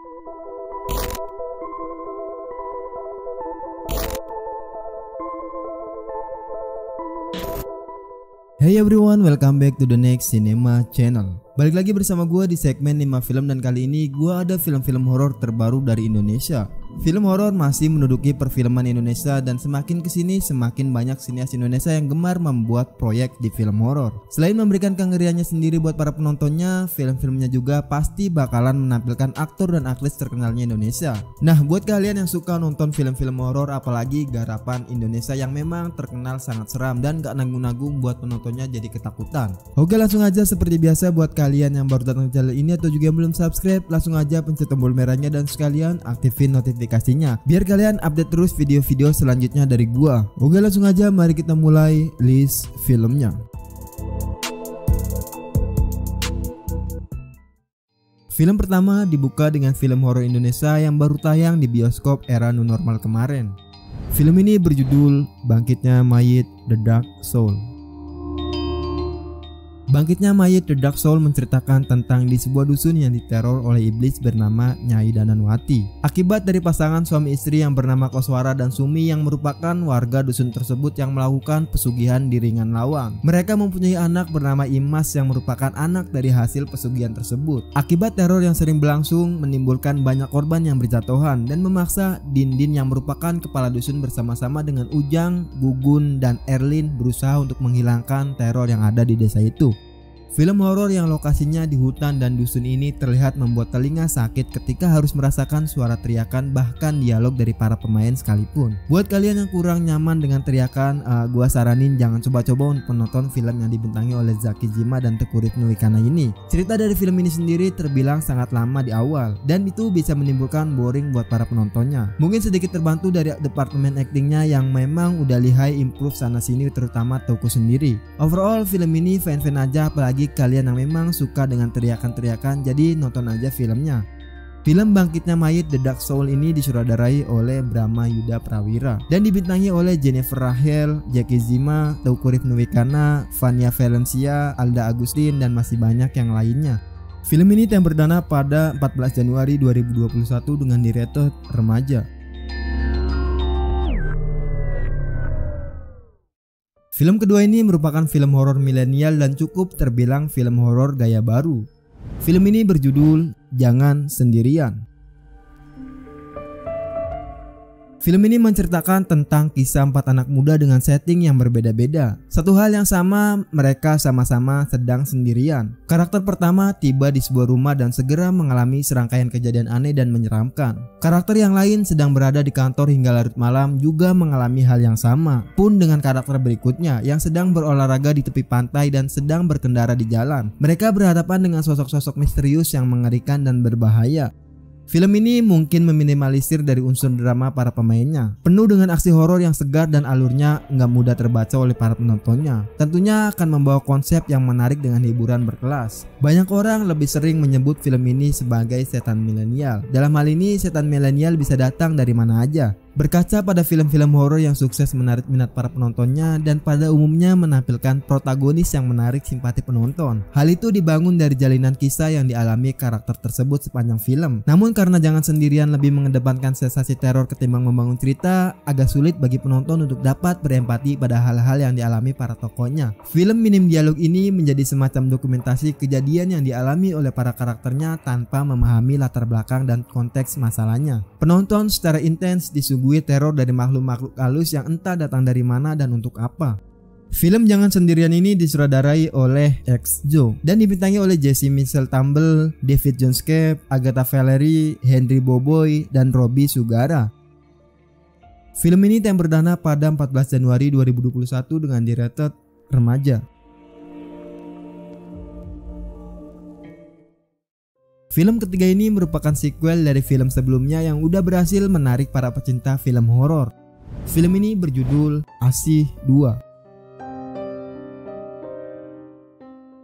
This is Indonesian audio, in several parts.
Hey everyone, welcome back to the next cinema channel. Balik lagi bersama gue di segmen 5 film, dan kali ini gue ada film-film horor terbaru dari Indonesia. Film horor masih menduduki perfilman Indonesia, dan semakin kesini semakin banyak sinias Indonesia yang gemar membuat proyek di film horor. Selain memberikan kengeriannya sendiri buat para penontonnya, film-filmnya juga pasti bakalan menampilkan aktor dan aktris terkenalnya Indonesia. Nah, buat kalian yang suka nonton film-film horor, apalagi garapan Indonesia yang memang terkenal sangat seram dan gak nanggung-nanggung buat penontonnya jadi ketakutan. Oke, langsung aja seperti biasa buat kalian yang baru datang ke channel ini atau juga yang belum subscribe, langsung aja pencet tombol merahnya dan sekalian aktifin notifikasinya biar kalian update terus video-video selanjutnya dari gua. Oke, langsung aja mari kita mulai list filmnya. Film pertama dibuka dengan film horor Indonesia yang baru tayang di bioskop era new normal kemarin. Film ini berjudul Bangkitnya Mayit The Dark Soul. Bangkitnya Mayit The Dark Soul menceritakan tentang di sebuah dusun yang diteror oleh iblis bernama Nyai Dananwati. Akibat dari pasangan suami istri yang bernama Koswara dan Sumi yang merupakan warga dusun tersebut yang melakukan pesugihan di Ringan Lawang. Mereka mempunyai anak bernama Imas yang merupakan anak dari hasil pesugihan tersebut. Akibat teror yang sering berlangsung menimbulkan banyak korban yang berjatuhan dan memaksa Dindin yang merupakan kepala dusun bersama-sama dengan Ujang, Gugun, dan Erlin berusaha untuk menghilangkan teror yang ada di desa itu. Film horor yang lokasinya di hutan dan dusun ini terlihat membuat telinga sakit ketika harus merasakan suara teriakan bahkan dialog dari para pemain sekalipun. Buat kalian yang kurang nyaman dengan teriakan, gua saranin jangan coba-coba untuk menonton film yang dibintangi oleh Zaki Zima dan Teuku Rizky Wikana ini. Cerita dari film ini sendiri terbilang sangat lama di awal dan itu bisa menimbulkan boring buat para penontonnya. Mungkin sedikit terbantu dari departemen aktingnya yang memang udah lihai improve sana sini, terutama Teuku sendiri. Overall film ini fan-fan aja, apalagi kalian yang memang suka dengan teriakan-teriakan, jadi nonton aja filmnya. Film Bangkitnya Mayit The Dark Soul ini disutradarai oleh Brahma Yuda Prawira dan dibintangi oleh Jennifer Rachel, Zaki Zima, Teuku Rizky Wikana, Fania Valencia, Alda Agustin, dan masih banyak yang lainnya. Film ini yang perdana pada 14 Januari 2021 dengan director remaja. Film kedua ini merupakan film horor milenial dan cukup terbilang film horor gaya baru. Film ini berjudul Jangan Sendirian. Film ini menceritakan tentang kisah 4 anak muda dengan setting yang berbeda-beda. Satu hal yang sama, mereka sama-sama sedang sendirian. Karakter pertama tiba di sebuah rumah dan segera mengalami serangkaian kejadian aneh dan menyeramkan. Karakter yang lain sedang berada di kantor hingga larut malam juga mengalami hal yang sama. Pun dengan karakter berikutnya yang sedang berolahraga di tepi pantai dan sedang berkendara di jalan. Mereka berhadapan dengan sosok-sosok misterius yang mengerikan dan berbahaya. Film ini mungkin meminimalisir dari unsur drama para pemainnya, penuh dengan aksi horor yang segar dan alurnya nggak mudah terbaca oleh para penontonnya. Tentunya akan membawa konsep yang menarik dengan hiburan berkelas. Banyak orang lebih sering menyebut film ini sebagai setan milenial. Dalam hal ini setan milenial bisa datang dari mana aja. Berkaca pada film-film horor yang sukses menarik minat para penontonnya dan pada umumnya menampilkan protagonis yang menarik simpati penonton. Hal itu dibangun dari jalinan kisah yang dialami karakter tersebut sepanjang film. Namun karena Jangan Sendirian lebih mengedepankan sensasi teror ketimbang membangun cerita, agak sulit bagi penonton untuk dapat berempati pada hal-hal yang dialami para tokohnya. Film minim dialog ini menjadi semacam dokumentasi kejadian yang dialami oleh para karakternya tanpa memahami latar belakang dan konteks masalahnya. Penonton secara intens disuguhi teror dari makhluk-makhluk halus yang entah datang dari mana dan untuk apa. Film Jangan Sendirian ini disutradarai oleh X-Jo dan dibintangi oleh Jessie Michelle Tumble, David Johnskep, Agatha Valerie, Henry Boboy, dan Robby Sugara. Film ini yang perdana pada 14 Januari 2021 dengan director remaja. Film ketiga ini merupakan sequel dari film sebelumnya yang udah berhasil menarik para pecinta film horor. Film ini berjudul Asih 2.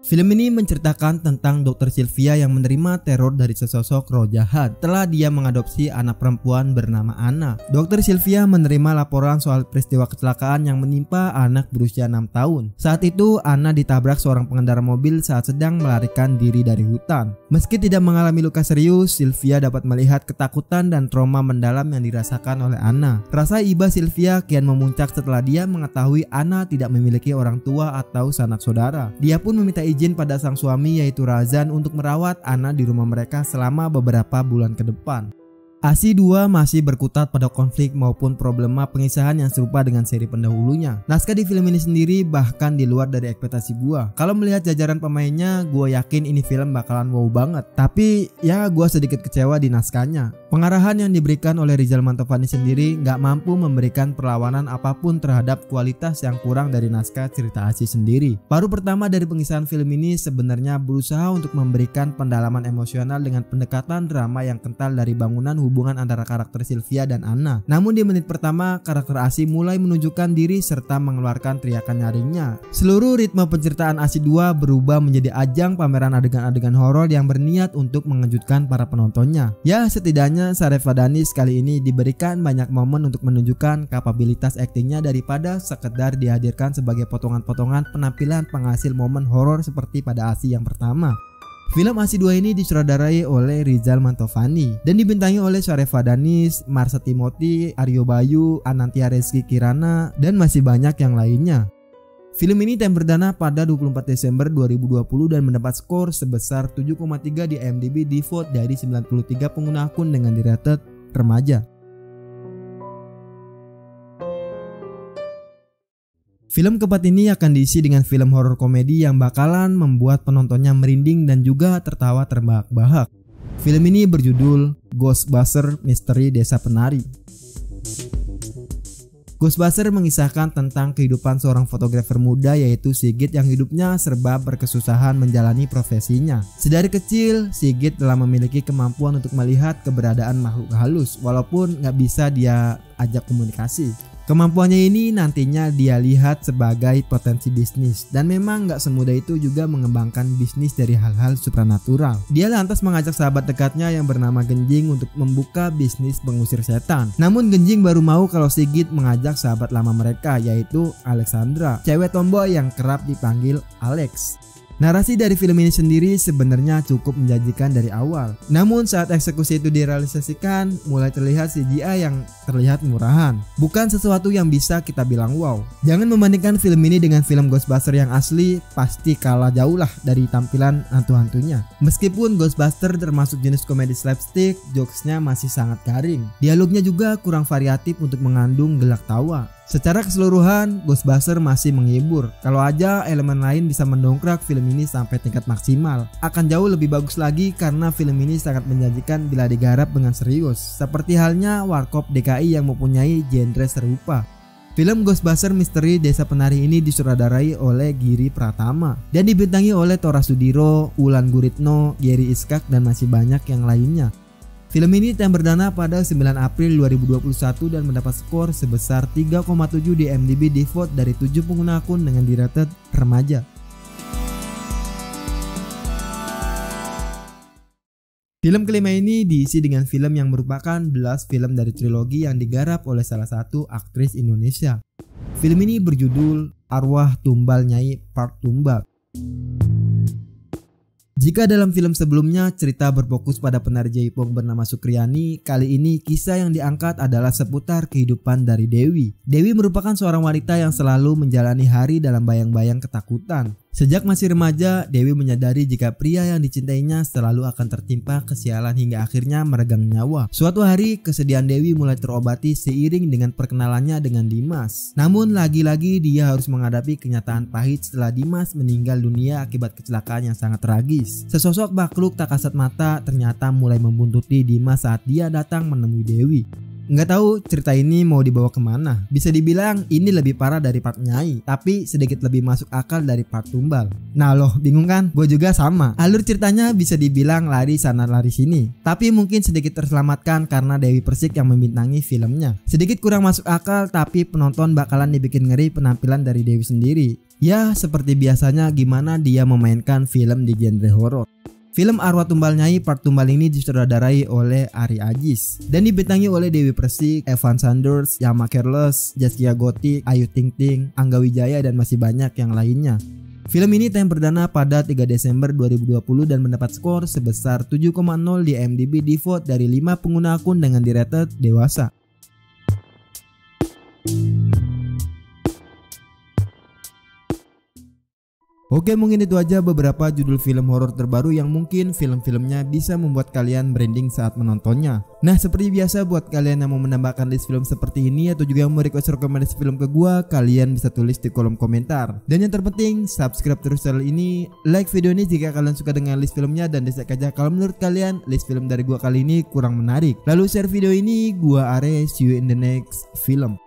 Film ini menceritakan tentang Dr. Sylvia yang menerima teror dari sesosok roh jahat setelah dia mengadopsi anak perempuan bernama Anna. Dr. Sylvia menerima laporan soal peristiwa kecelakaan yang menimpa anak berusia 6 tahun. Saat itu Anna ditabrak seorang pengendara mobil saat sedang melarikan diri dari hutan. Meski tidak mengalami luka serius, Sylvia dapat melihat ketakutan dan trauma mendalam yang dirasakan oleh Anna. Rasa iba Sylvia kian memuncak setelah dia mengetahui Anna tidak memiliki orang tua atau sanak saudara. Dia pun meminta izin pada sang suami yaitu Razan untuk merawat Anna di rumah mereka selama beberapa bulan ke depan. ASI 2 masih berkutat pada konflik maupun problema pengisahan yang serupa dengan seri pendahulunya. Naskah di film ini sendiri bahkan di luar dari ekspektasi gua. Kalau melihat jajaran pemainnya, gua yakin ini film bakalan wow banget. Tapi ya gua sedikit kecewa di naskahnya. Pengarahan yang diberikan oleh Rizal Mantovani sendiri nggak mampu memberikan perlawanan apapun terhadap kualitas yang kurang dari naskah cerita ASI sendiri. Paruh pertama dari pengisahan film ini sebenarnya berusaha untuk memberikan pendalaman emosional dengan pendekatan drama yang kental dari bangunan hubungan antara karakter Sylvia dan Anna. Namun di menit pertama karakter ASI mulai menunjukkan diri serta mengeluarkan teriakan nyaringnya. Seluruh ritme penceritaan ASI 2 berubah menjadi ajang pameran adegan-adegan horor yang berniat untuk mengejutkan para penontonnya. Ya setidaknya Saref Wadani kali ini diberikan banyak momen untuk menunjukkan kapabilitas aktingnya daripada sekedar dihadirkan sebagai potongan-potongan penampilan penghasil momen horor seperti pada ASI yang pertama. Film ASI 2 ini disutradarai oleh Rizal Mantovani dan dibintangi oleh Saref Wadani, Marsha Timothy, Aryo Bayu, Anantia Rizky Kirana, dan masih banyak yang lainnya. Film ini tayang perdana pada 24 Desember 2020 dan mendapat skor sebesar 7,3 di IMDb di vote dari 93 pengguna akun dengan di-rated remaja. Film keempat ini akan diisi dengan film horor komedi yang bakalan membuat penontonnya merinding dan juga tertawa terbahak-bahak. Film ini berjudul Ghostbusters Misteri Desa Penari. Ghostbusters mengisahkan tentang kehidupan seorang fotografer muda yaitu Sigit yang hidupnya serba berkesusahan menjalani profesinya. Sedari kecil, Sigit telah memiliki kemampuan untuk melihat keberadaan makhluk halus walaupun nggak bisa dia ajak komunikasi. Kemampuannya ini nantinya dia lihat sebagai potensi bisnis dan memang gak semudah itu juga mengembangkan bisnis dari hal-hal supranatural. Dia lantas mengajak sahabat dekatnya yang bernama Genjing untuk membuka bisnis pengusir setan. Namun Genjing baru mau kalau Sigit mengajak sahabat lama mereka yaitu Alexandra, cewek tomboy yang kerap dipanggil Alex. Narasi dari film ini sendiri sebenarnya cukup menjanjikan dari awal. Namun saat eksekusi itu direalisasikan, mulai terlihat CGI yang terlihat murahan. Bukan sesuatu yang bisa kita bilang wow. Jangan membandingkan film ini dengan film Ghostbusters yang asli, pasti kalah jauh lah dari tampilan hantu-hantunya. Meskipun Ghostbusters termasuk jenis komedi slapstick, jokesnya masih sangat garing. Dialognya juga kurang variatif untuk mengandung gelak tawa. Secara keseluruhan, Ghostbusters masih menghibur. Kalau aja elemen lain bisa mendongkrak film ini sampai tingkat maksimal, akan jauh lebih bagus lagi karena film ini sangat menjanjikan bila digarap dengan serius. Seperti halnya Warkop DKI yang mempunyai genre serupa. Film Ghostbusters Misteri Desa Penari ini disutradarai oleh Giri Pratama dan dibintangi oleh Tora Sudiro, Wulan Guritno, Gary Iskak, dan masih banyak yang lainnya. Film ini tayang perdana pada 9 April 2021 dan mendapat skor sebesar 3,7 di IMDb di vote dari 7 pengguna akun dengan di-rated remaja. Film kelima ini diisi dengan film yang merupakan belas film dari trilogi yang digarap oleh salah satu aktris Indonesia. Film ini berjudul Arwah Tumbal Nyai Part Tumbal. Jika dalam film sebelumnya cerita berfokus pada penari jaipong bernama Sukriani, kali ini kisah yang diangkat adalah seputar kehidupan dari Dewi. Dewi merupakan seorang wanita yang selalu menjalani hari dalam bayang-bayang ketakutan. Sejak masih remaja, Dewi menyadari jika pria yang dicintainya selalu akan tertimpa kesialan hingga akhirnya meregang nyawa. Suatu hari, kesedihan Dewi mulai terobati seiring dengan perkenalannya dengan Dimas. Namun lagi-lagi dia harus menghadapi kenyataan pahit setelah Dimas meninggal dunia akibat kecelakaan yang sangat tragis. Sesosok makhluk tak kasat mata ternyata mulai membuntuti Dimas saat dia datang menemui Dewi. Nggak tahu cerita ini mau dibawa kemana. Bisa dibilang ini lebih parah dari part Nyai, tapi sedikit lebih masuk akal dari part Tumbal. Nah loh, bingung kan? Gue juga sama. Alur ceritanya bisa dibilang lari sana lari sini, tapi mungkin sedikit terselamatkan karena Dewi Persik yang membintangi filmnya. Sedikit kurang masuk akal, tapi penonton bakalan dibikin ngeri penampilan dari Dewi sendiri. Ya seperti biasanya gimana dia memainkan film di genre horor. Film Arwah Tumbal Nyai Part Tumbal ini disutradarai oleh Ari Ajis dan dibintangi oleh Dewi Persik, Evan Sanders, Yama Careless, Zaskia Gotik, Ayu Ting Ting, Angga Wijaya dan masih banyak yang lainnya. Film ini tayang perdana pada 3 Desember 2020 dan mendapat skor sebesar 7,0 di IMDb di vote dari 5 pengguna akun dengan di-rated dewasa. Oke, mungkin itu aja beberapa judul film horor terbaru yang mungkin film-filmnya bisa membuat kalian merinding saat menontonnya. Nah, seperti biasa buat kalian yang mau menambahkan list film seperti ini atau juga mau request rekomendasi film ke gua, kalian bisa tulis di kolom komentar. Dan yang terpenting, subscribe terus channel ini, like video ini jika kalian suka dengan list filmnya, dan dislike aja kalau menurut kalian list film dari gua kali ini kurang menarik. Lalu share video ini, gua Are, see you in the next film.